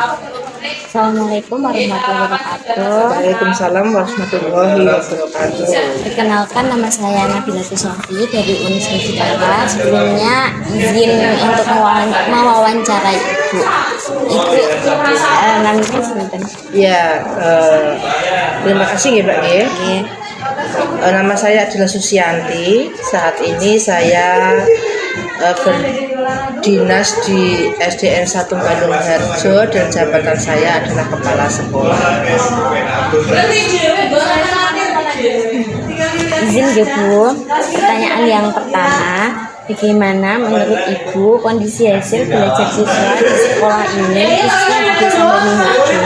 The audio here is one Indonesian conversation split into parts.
Assalamualaikum warahmatullahi wabarakatuh. Waalaikumsalam warahmatullahi wabarakatuh. Perkenalkan, nama saya Nabila Sofi dari Universitas Utara. Sebelumnya izin untuk mewawancarai Ibu. Namanya sebentar. Ya, terima kasih ya Mbak ya. Oke. Nama saya adalah Susianti. Saat ini saya berdinas di SDN 1 Bandung Harjo dan jabatan saya adalah kepala sekolah. Izin ya Bu, pertanyaan yang pertama, bagaimana menurut Ibu kondisi hasil belajar siswa di sekolah ini khususnya di Desa Bandung Harjo?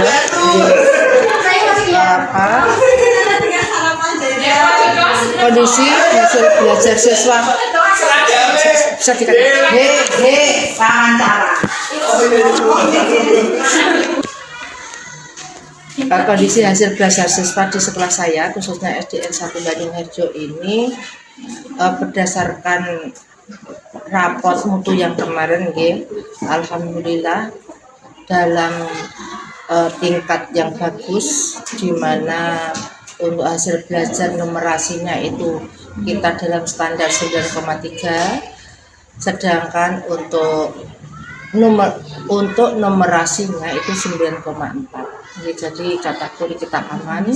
Kondisi hasil belajar siswa bisa dikatakan kondisi hasil belajar siswa di sekolah saya khususnya SDN 1 Bandung Harjo ini berdasarkan rapot mutu yang kemarin alhamdulillah dalam tingkat yang bagus, di mana untuk hasil belajar numerasinya itu kita dalam standar 9,3, sedangkan untuk numerasinya itu 9,4. Jadi kategori kita aman,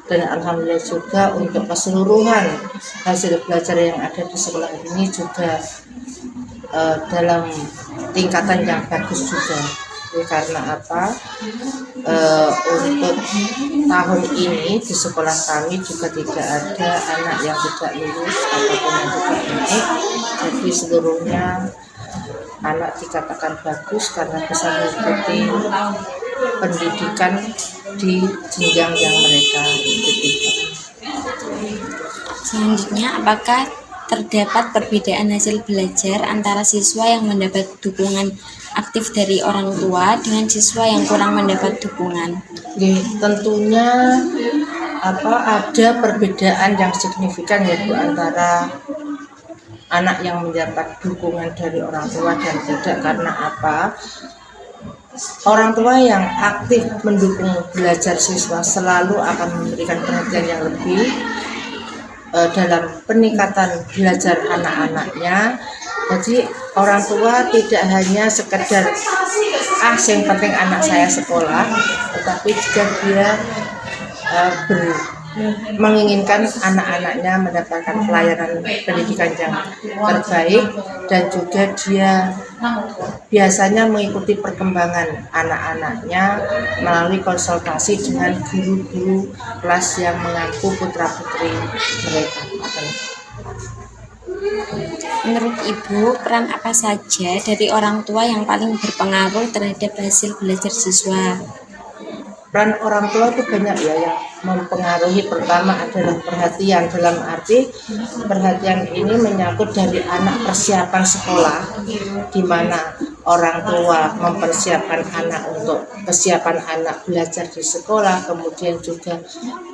dan alhamdulillah juga untuk keseluruhan hasil belajar yang ada di sekolah ini juga dalam tingkatan yang bagus juga. Karena apa? Untuk tahun ini di sekolah kami juga tidak ada anak yang tidak lulus ataupun yang tidak naik. Jadi seluruhnya anak dikatakan bagus karena bisa mengikuti pendidikan di jenjang yang mereka ikuti. Selanjutnya, apakah terdapat perbedaan hasil belajar antara siswa yang mendapat dukungan aktif dari orang tua dengan siswa yang kurang mendapat dukungan? Tentunya ada perbedaan yang signifikan ya Bu, antara anak yang mendapat dukungan dari orang tua dan tidak. Karena apa? Orang tua yang aktif mendukung belajar siswa selalu akan memberikan perhatian yang lebih dalam peningkatan belajar anak-anaknya. Jadi orang tua tidak hanya sekedar yang penting anak saya sekolah, tetapi juga dia menginginkan anak-anaknya mendapatkan pelayanan pendidikan yang terbaik, dan juga dia biasanya mengikuti perkembangan anak-anaknya melalui konsultasi dengan guru-guru kelas yang mengaku putra-putri mereka. Menurut Ibu, peran apa saja dari orang tua yang paling berpengaruh terhadap hasil belajar siswa? Peran orang tua itu banyak ya yang mempengaruhi. Pertama adalah perhatian, dalam arti perhatian ini menyangkut dari anak persiapan sekolah, di mana orang tua mempersiapkan anak untuk kesiapan anak belajar di sekolah, kemudian juga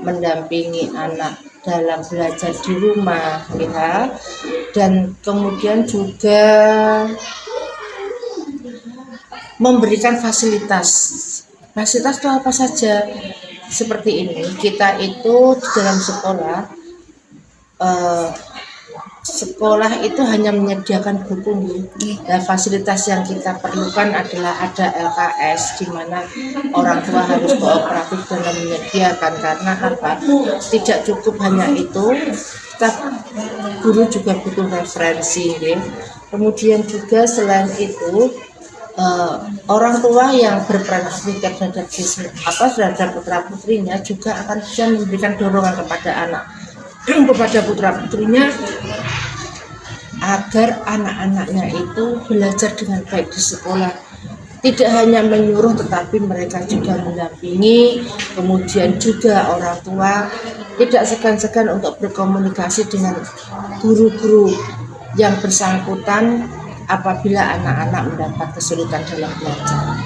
mendampingi anak dalam belajar di rumah ya, dan kemudian juga memberikan fasilitas itu apa saja. Seperti ini, kita itu di dalam sekolah itu hanya menyediakan buku dan fasilitas yang kita perlukan adalah ada LKS, di mana orang tua harus kooperatif dalam menyediakan. Karena apa? Tidak cukup hanya itu, kita guru juga butuh referensi. Kemudian juga selain itu orang tua yang berperan aktif terhadap putra putrinya juga akan bisa memberikan dorongan kepada putra putrinya agar anak-anaknya itu belajar dengan baik di sekolah. Tidak hanya menyuruh, tetapi mereka juga mendampingi. Kemudian juga orang tua tidak segan-segan untuk berkomunikasi dengan guru-guru yang bersangkutan apabila anak-anak mendapat kesulitan dalam belajar.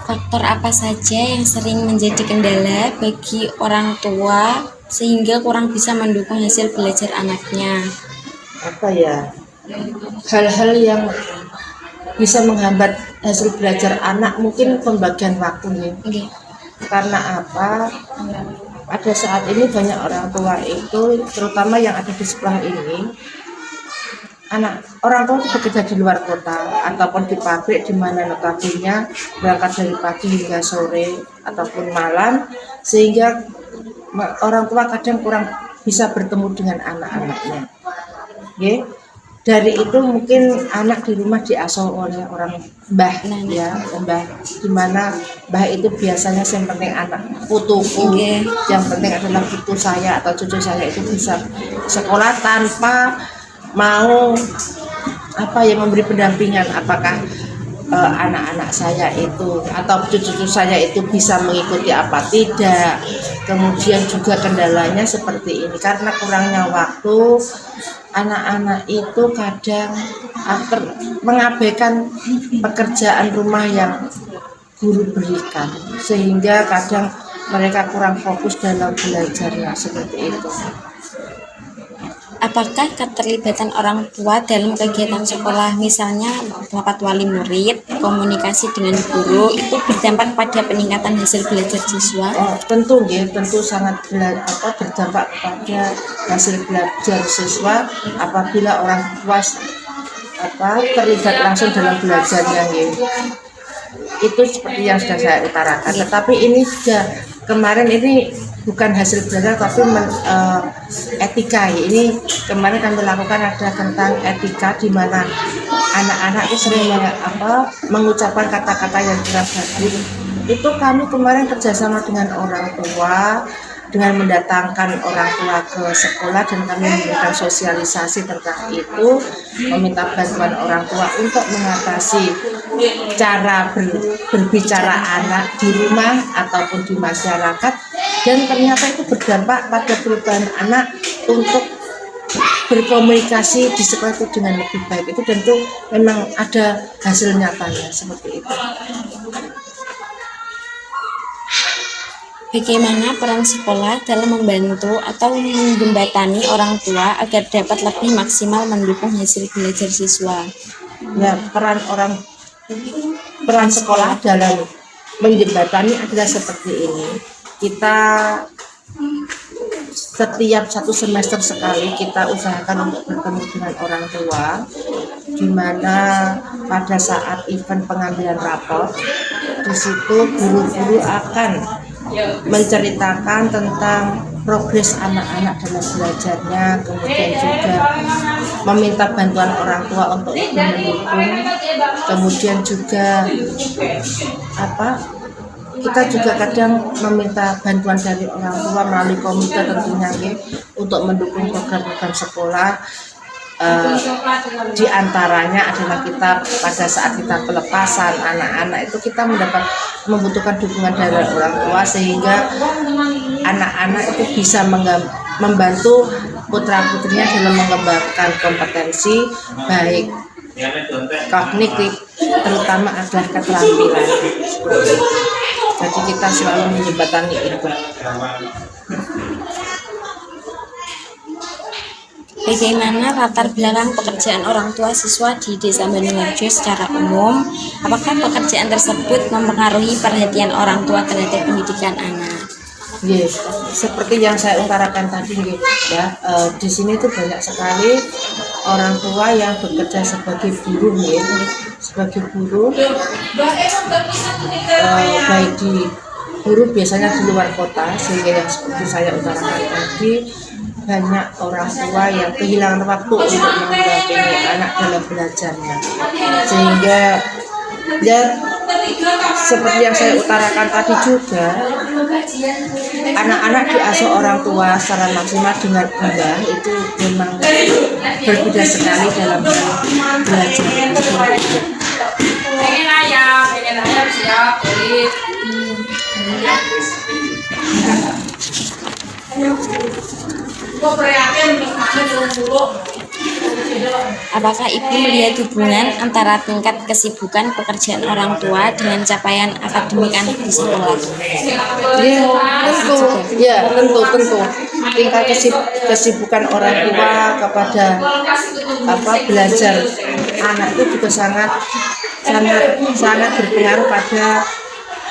Faktor apa saja yang sering menjadi kendala bagi orang tua sehingga kurang bisa mendukung hasil belajar anaknya? Hal-hal yang bisa menghambat hasil belajar anak mungkin pembagian waktu ya. Nggih. Karena apa? Pada saat ini banyak orang tua itu, terutama yang ada di sekolah ini, orang tua itu bekerja di luar kota ataupun di pabrik di mana notabene berangkat dari pagi hingga sore ataupun malam, sehingga orang tua kadang kurang bisa bertemu dengan anak-anaknya. Okay? Dari itu mungkin anak di rumah diasuh oleh orang mbah ya, mbah, dimana mbah itu biasanya yang penting anak putuku, yang penting adalah putu saya atau cucu saya itu bisa sekolah tanpa mau memberi pendampingan apakah anak-anak saya itu atau cucu-cucu saya itu bisa mengikuti apa tidak. Kemudian juga kendalanya seperti ini karena kurangnya waktu, anak-anak itu kadang mengabaikan pekerjaan rumah yang guru berikan, sehingga kadang mereka kurang fokus dalam belajarnya seperti itu. Apakah keterlibatan orang tua dalam kegiatan sekolah, misalnya rapat wali murid, komunikasi dengan guru, itu berdampak pada peningkatan hasil belajar siswa? Tentu sangat berdampak pada hasil belajar siswa apabila orang tua terlibat langsung dalam belajarnya ya. Itu seperti yang sudah saya utarakan. Tetapi ini juga kemarin ini bukan hasil belajar tapi etika ya. Ini kemarin kami lakukan ada tentang etika di mana anak-anak itu sering mengucapkan kata-kata yang kurang bagus. Itu kami kemarin kerjasama dengan orang tua dengan mendatangkan orang tua ke sekolah dan kami memberikan sosialisasi tentang itu, meminta bantuan orang tua untuk mengatasi cara berbicara anak di rumah ataupun di masyarakat, dan ternyata itu berdampak pada perubahan anak untuk berkomunikasi di sekolah itu dengan lebih baik. Itu tentu memang ada hasil nyatanya seperti itu. Bagaimana peran sekolah dalam membantu atau menjembatani orang tua agar dapat lebih maksimal mendukung hasil belajar siswa? Ya, peran sekolah dalam menjembatani adalah seperti ini. Kita setiap 1 semester sekali kita usahakan untuk bertemu dengan orang tua, di mana pada saat event pengambilan rapor di situ guru-guru akan menceritakan tentang progres anak-anak dalam belajarnya, kemudian juga meminta bantuan orang tua untuk lebih mendukung, kemudian juga kita juga kadang meminta bantuan dari orang tua melalui komite tentunya untuk mendukung program-program sekolah. Di antaranya adalah kita pada saat kita pelepasan anak-anak itu kita membutuhkan dukungan dari orang tua sehingga anak-anak itu bisa membantu putra-putrinya dalam mengembangkan kompetensi baik kognitif, terutama adalah keterampilan. Jadi kita selalu menjembatani itu. Bagaimana latar belakang pekerjaan orang tua siswa di Desa Bandung-Harjo secara umum? Apakah pekerjaan tersebut mempengaruhi perhatian orang tua terhadap pendidikan anak? Yes, seperti yang saya utarakan tadi ya, di sini tuh banyak sekali orang tua yang bekerja sebagai buruh sebagai buruh, baik di buruh biasanya di luar kota, sehingga yang seperti saya utarakan tadi banyak orang tua yang kehilangan waktu untuk mendampingi anak dalam belajarnya, sehingga ya seperti yang saya utarakan tadi juga anak-anak diasuh orang tua secara maksimal dengan mbah itu memang berbeda sekali dalam belajar. Apakah Ibu melihat hubungan antara tingkat kesibukan pekerjaan orang tua dengan capaian akademik anak di sekolah? Tentu. Tingkat kesibukan orang tua kepada belajar anak itu juga sangat sangat sangat berpengaruh pada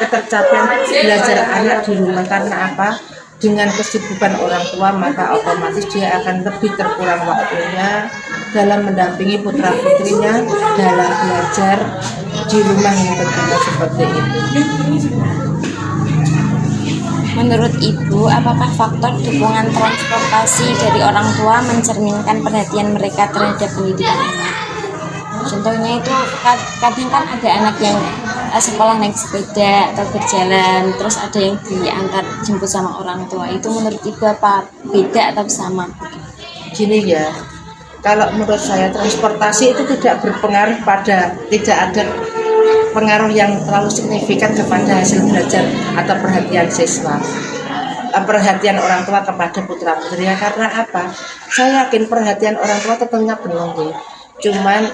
ketercapaian belajar anak di rumah. Karena apa? Dengan kesibukan orang tua maka otomatis dia akan lebih terkurang waktunya dalam mendampingi putra putrinya dalam belajar di rumah yang tentunya seperti itu. Menurut Ibu, apakah faktor dukungan transportasi dari orang tua mencerminkan perhatian mereka terhadap pendidikan anak? Contohnya itu kadang kan ada anak yang sekolah naik sepeda atau berjalan, terus ada yang diantar jemput sama orang tua. Itu menurut Ibu apa beda atau sama? Gini ya, kalau menurut saya transportasi itu tidak berpengaruh tidak ada pengaruh yang terlalu signifikan kepada hasil belajar atau perhatian siswa, perhatian orang tua kepada putra putrinya. Karena apa? Saya yakin perhatian orang tua tentunya penuh ya. Cuman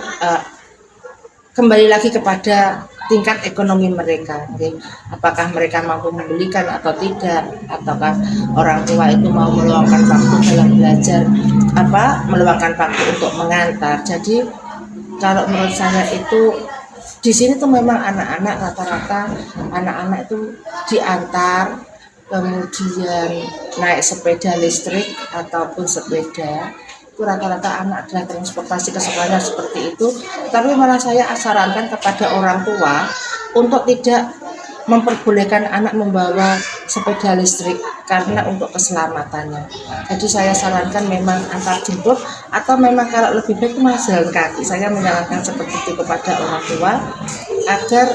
kembali lagi kepada tingkat ekonomi mereka, okay? Apakah mereka mampu membelikan atau tidak, ataukah orang tua itu mau meluangkan waktu dalam belajar, meluangkan waktu untuk mengantar. Jadi kalau menurut saya itu di sini tuh memang anak-anak rata-rata anak-anak itu diantar, kemudian naik sepeda listrik ataupun sepeda. Itu rata-rata anak adalah transportasi ke sekolahnya seperti itu. Tapi malah saya sarankan kepada orang tua untuk tidak memperbolehkan anak membawa sepeda listrik karena untuk keselamatannya. Jadi saya sarankan memang antar jemput atau memang kalau lebih baik malah jalan kaki. Saya menyarankan seperti itu kepada orang tua agar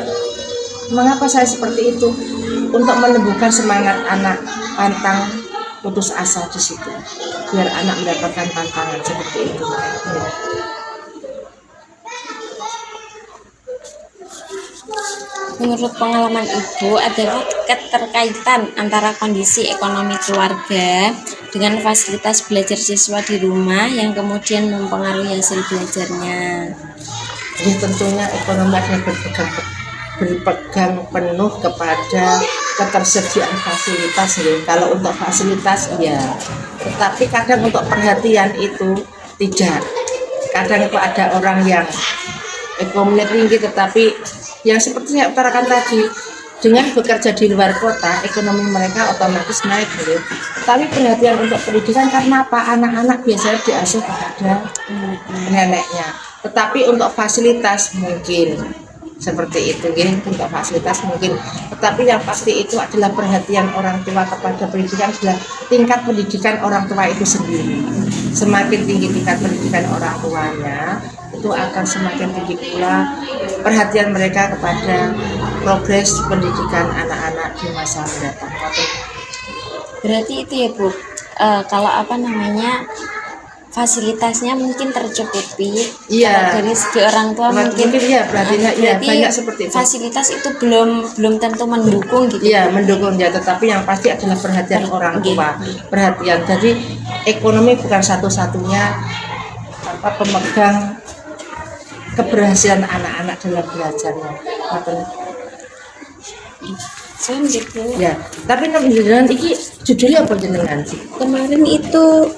mengapa saya seperti itu? Untuk menumbuhkan semangat anak, pantang putus asa di situ. Biar anak mendapatkan tantangan seperti itu. Menurut pengalaman Ibu, adakah keterkaitan antara kondisi ekonomi keluarga dengan fasilitas belajar siswa di rumah yang kemudian mempengaruhi hasil belajarnya? Jadi tentunya ekonomi akan berpegang penuh kepada ketersediaan fasilitas ya. Kalau untuk fasilitas ya, tetapi kadang untuk perhatian itu tidak. Kadang itu ada orang yang ekonominya tinggi tetapi yang seperti saya utarakan tadi, dengan bekerja di luar kota ekonomi mereka otomatis naik gitu. Tapi perhatian untuk pendidikan karena apa? Anak-anak biasanya diasuh kepada neneknya. Tetapi untuk fasilitas mungkin seperti itu ya, untuk fasilitas mungkin. Tetapi yang pasti itu adalah perhatian orang tua kepada pendidikan, adalah tingkat pendidikan orang tua itu sendiri. Semakin tinggi tingkat pendidikan orang tuanya, itu akan semakin tinggi pula perhatian mereka kepada progres pendidikan anak-anak di masa mendatang. Berarti itu ya Bu, kalau fasilitasnya mungkin tercukupi. Iya. Dari segi orang tua mungkin ya, berarti banyak seperti itu. Fasilitas itu belum tentu mendukung gitu. Iya, mendukung ya, tetapi yang pasti adalah perhatian orang tua. Perhatian. Jadi ekonomi bukan satu-satunya pemegang keberhasilan anak-anak dalam belajarnya. Selanjutnya. Ya, tapi jenengan iki judulnya apa jenengan sih? Kemarin itu